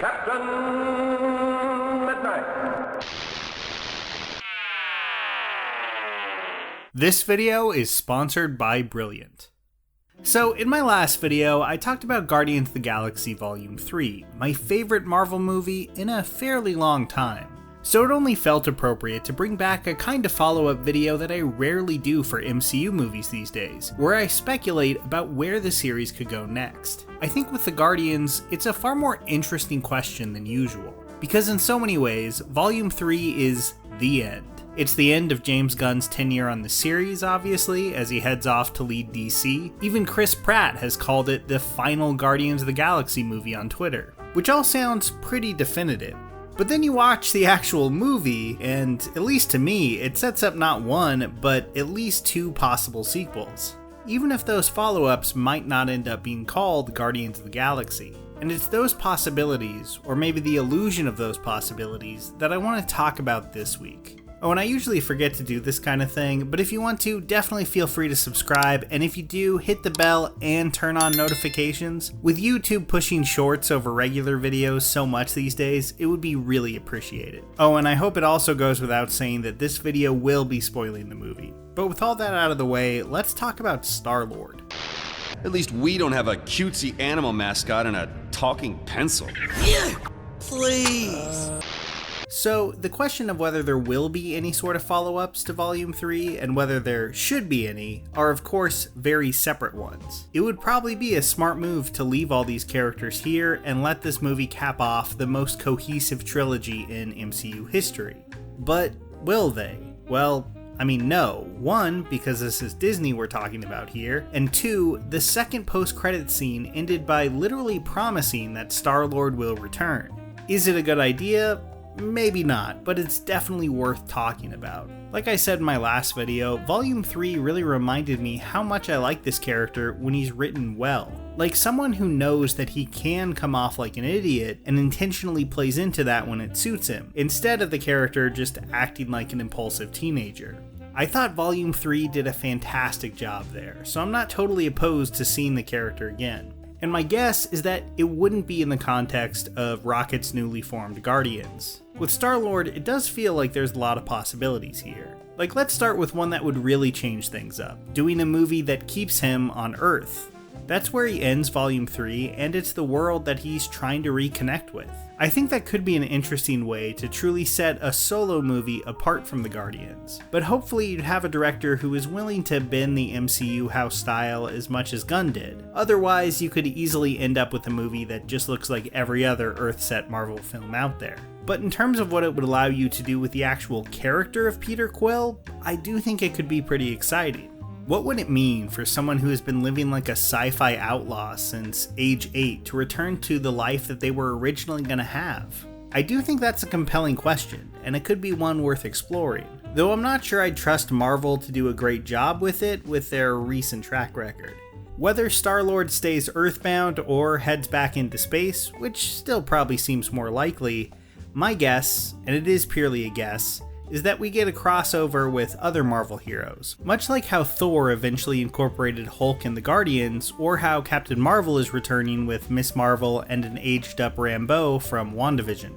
Captain Midnight. This video is sponsored by Brilliant. So, in my last video, I talked about Guardians of the Galaxy Volume 3, my favorite Marvel movie in a fairly long time. So it only felt appropriate to bring back a kind of follow-up video that I rarely do for MCU movies these days, where I speculate about where the series could go next. I think with the Guardians, it's a far more interesting question than usual, because in so many ways, Volume 3 is the end. It's the end of James Gunn's tenure on the series, obviously, as he heads off to lead DC. Even Chris Pratt has called it the final Guardians of the Galaxy movie on Twitter, which all sounds pretty definitive. But then you watch the actual movie, and at least to me, it sets up not one, but at least two possible sequels. Even if those follow-ups might not end up being called Guardians of the Galaxy. And it's those possibilities, or maybe the illusion of those possibilities, that I want to talk about this week. Oh, and I usually forget to do this kind of thing, but if you want to, definitely feel free to subscribe, and if you do, hit the bell and turn on notifications. With YouTube pushing shorts over regular videos so much these days, it would be really appreciated. Oh, and I hope it also goes without saying that this video will be spoiling the movie. But with all that out of the way, let's talk about Star-Lord. At least we don't have a cutesy animal mascot and a talking pencil. Yeah, please. So, the question of whether there will be any sort of follow-ups to Volume 3 and whether there should be any are of course very separate ones. It would probably be a smart move to leave all these characters here and let this movie cap off the most cohesive trilogy in MCU history. But will they? Well, I mean, no. One, because this is Disney we're talking about here, and two, the second post-credit scene ended by literally promising that Star-Lord will return. Is it a good idea? Maybe not, but it's definitely worth talking about. Like I said in my last video, Volume 3 really reminded me how much I like this character when he's written well. Like someone who knows that he can come off like an idiot and intentionally plays into that when it suits him, instead of the character just acting like an impulsive teenager. I thought Volume 3 did a fantastic job there, so I'm not totally opposed to seeing the character again. And my guess is that it wouldn't be in the context of Rocket's newly formed Guardians. With Star-Lord, it does feel like there's a lot of possibilities here. Like, let's start with one that would really change things up, doing a movie that keeps him on Earth. That's where he ends Volume 3, and it's the world that he's trying to reconnect with. I think that could be an interesting way to truly set a solo movie apart from the Guardians. But hopefully you'd have a director who is willing to bend the MCU house style as much as Gunn did. Otherwise, you could easily end up with a movie that just looks like every other Earth-set Marvel film out there. But in terms of what it would allow you to do with the actual character of Peter Quill, I do think it could be pretty exciting. What would it mean for someone who has been living like a sci-fi outlaw since age 8 to return to the life that they were originally going to have? I do think that's a compelling question, and it could be one worth exploring. Though I'm not sure I'd trust Marvel to do a great job with it with their recent track record. Whether Star-Lord stays Earthbound or heads back into space, which still probably seems more likely, my guess, and it is purely a guess, is that we get a crossover with other Marvel heroes. Much like how Thor eventually incorporated Hulk in the Guardians, or how Captain Marvel is returning with Miss Marvel and an aged-up Rambeau from WandaVision.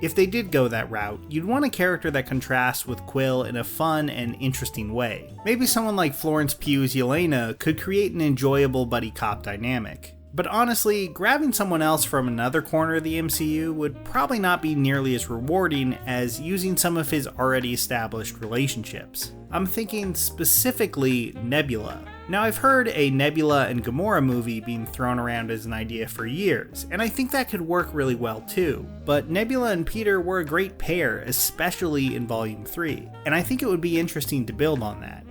If they did go that route, you'd want a character that contrasts with Quill in a fun and interesting way. Maybe someone like Florence Pugh's Yelena could create an enjoyable buddy cop dynamic. But honestly, grabbing someone else from another corner of the MCU would probably not be nearly as rewarding as using some of his already established relationships. I'm thinking specifically Nebula. Now, I've heard a Nebula and Gamora movie being thrown around as an idea for years, and I think that could work really well too. But Nebula and Peter were a great pair, especially in Volume 3, and I think it would be interesting to build on that.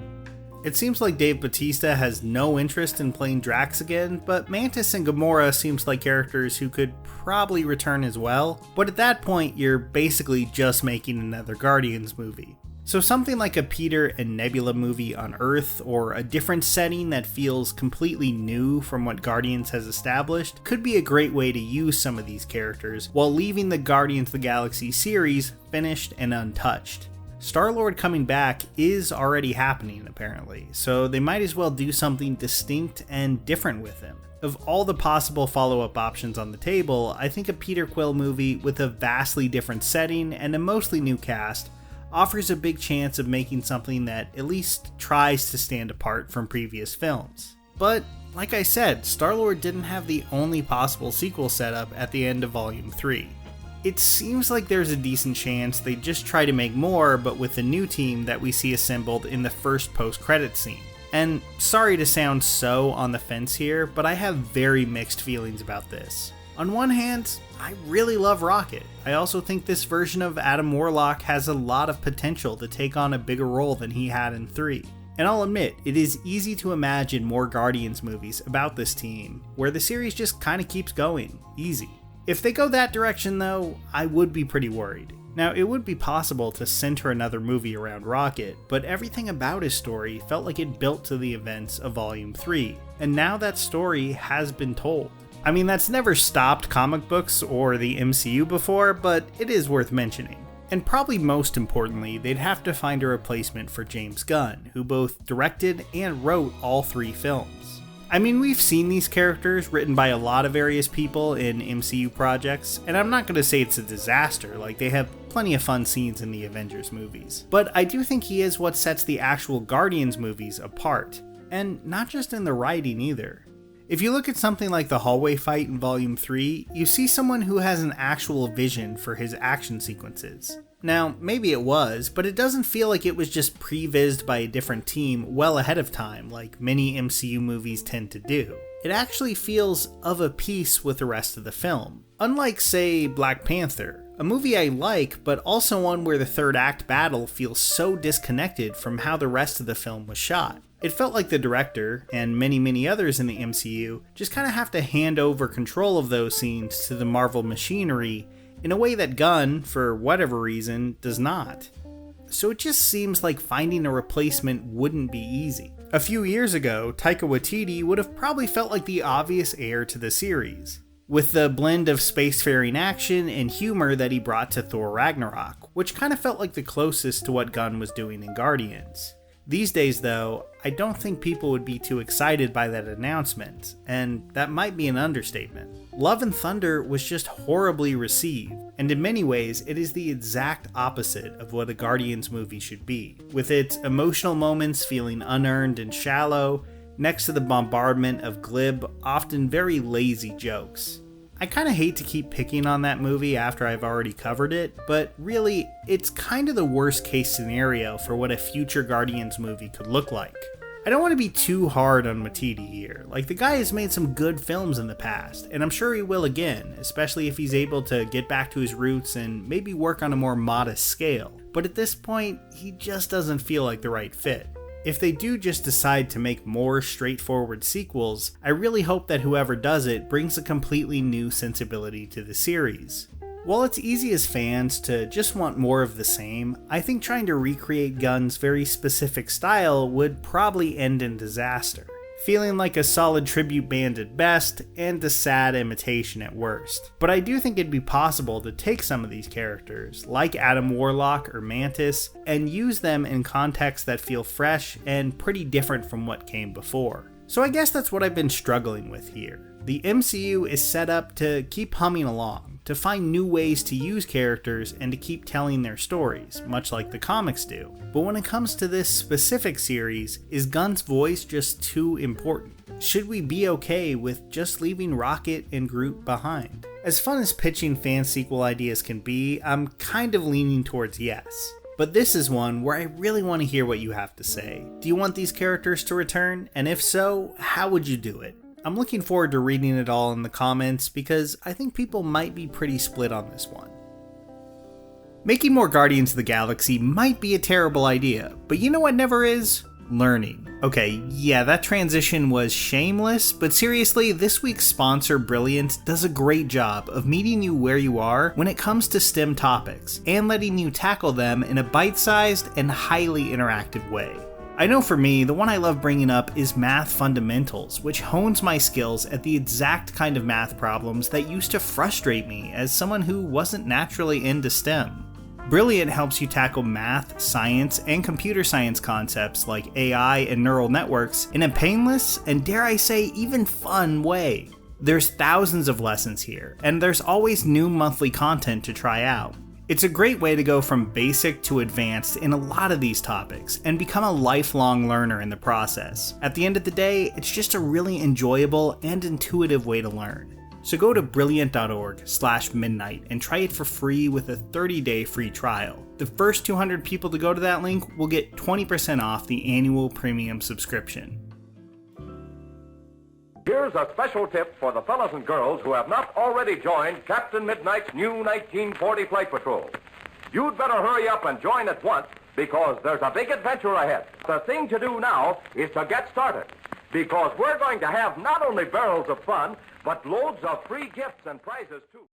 It seems like Dave Bautista has no interest in playing Drax again, but Mantis and Gamora seems like characters who could probably return as well, but at that point you're basically just making another Guardians movie. So something like a Peter and Nebula movie on Earth, or a different setting that feels completely new from what Guardians has established, could be a great way to use some of these characters while leaving the Guardians of the Galaxy series finished and untouched. Star-Lord coming back is already happening apparently, so they might as well do something distinct and different with him. Of all the possible follow-up options on the table, I think a Peter Quill movie with a vastly different setting and a mostly new cast offers a big chance of making something that at least tries to stand apart from previous films. But, like I said, Star-Lord didn't have the only possible sequel setup at the end of Volume 3. It seems like there's a decent chance they just try to make more, but with the new team that we see assembled in the first post-credit scene. And sorry to sound so on the fence here, but I have very mixed feelings about this. On one hand, I really love Rocket. I also think this version of Adam Warlock has a lot of potential to take on a bigger role than he had in 3. And I'll admit, it is easy to imagine more Guardians movies about this team, where the series just kinda keeps going, easy. If they go that direction though, I would be pretty worried. Now, it would be possible to center another movie around Rocket, but everything about his story felt like it built to the events of Volume 3, and now that story has been told. I mean, that's never stopped comic books or the MCU before, but it is worth mentioning. And probably most importantly, they'd have to find a replacement for James Gunn, who both directed and wrote all 3 films. I mean, we've seen these characters written by a lot of various people in MCU projects, and I'm not going to say it's a disaster, like they have plenty of fun scenes in the Avengers movies. But I do think he is what sets the actual Guardians movies apart, and not just in the writing either. If you look at something like the hallway fight in Volume 3, you see someone who has an actual vision for his action sequences. Now, maybe it was, but it doesn't feel like it was just prevised by a different team well ahead of time, like many MCU movies tend to do. It actually feels of a piece with the rest of the film. Unlike, say, Black Panther, a movie I like, but also one where the third act battle feels so disconnected from how the rest of the film was shot. It felt like the director, and many others in the MCU, just kinda have to hand over control of those scenes to the Marvel machinery in a way that Gunn, for whatever reason, does not. So it just seems like finding a replacement wouldn't be easy. A few years ago, Taika Waititi would have probably felt like the obvious heir to the series, with the blend of spacefaring action and humor that he brought to Thor Ragnarok, which kind of felt like the closest to what Gunn was doing in Guardians. These days though, I don't think people would be too excited by that announcement, and that might be an understatement. Love and Thunder was just horribly received, and in many ways it is the exact opposite of what a Guardians movie should be, with its emotional moments feeling unearned and shallow, next to the bombardment of glib, often very lazy jokes. I kinda hate to keep picking on that movie after I've already covered it, but really, it's kinda the worst case scenario for what a future Guardians movie could look like. I don't want to be too hard on Waititi here, like the guy has made some good films in the past, and I'm sure he will again, especially if he's able to get back to his roots and maybe work on a more modest scale, but at this point, he just doesn't feel like the right fit. If they do just decide to make more straightforward sequels, I really hope that whoever does it brings a completely new sensibility to the series. While it's easy as fans to just want more of the same, I think trying to recreate Gunn's very specific style would probably end in disaster, feeling like a solid tribute band at best and a sad imitation at worst. But I do think it'd be possible to take some of these characters, like Adam Warlock or Mantis, and use them in contexts that feel fresh and pretty different from what came before. So I guess that's what I've been struggling with here. The MCU is set up to keep humming along, to find new ways to use characters and to keep telling their stories, much like the comics do. But when it comes to this specific series, is Gunn's voice just too important? Should we be okay with just leaving Rocket and Groot behind? As fun as pitching fan sequel ideas can be, I'm kind of leaning towards yes. But this is one where I really want to hear what you have to say. Do you want these characters to return? And if so, how would you do it? I'm looking forward to reading it all in the comments because I think people might be pretty split on this one. Making more Guardians of the Galaxy might be a terrible idea, but you know what never is? Learning. Okay, yeah, that transition was shameless, but seriously, this week's sponsor, Brilliant, does a great job of meeting you where you are when it comes to STEM topics, and letting you tackle them in a bite-sized and highly interactive way. I know for me, the one I love bringing up is Math Fundamentals, which hones my skills at the exact kind of math problems that used to frustrate me as someone who wasn't naturally into STEM. Brilliant helps you tackle math, science, and computer science concepts like AI and neural networks in a painless and, dare I say, even fun way. There's thousands of lessons here, and there's always new monthly content to try out. It's a great way to go from basic to advanced in a lot of these topics and become a lifelong learner in the process. At the end of the day, it's just a really enjoyable and intuitive way to learn. So go to brilliant.org/midnight and try it for free with a 30-day free trial. The first 200 people to go to that link will get 20% off the annual premium subscription. Here's a special tip for the fellas and girls who have not already joined Captain Midnight's new 1940 Flight Patrol. You'd better hurry up and join at once because there's a big adventure ahead. The thing to do now is to get started because we're going to have not only barrels of fun, but loads of free gifts and prizes too.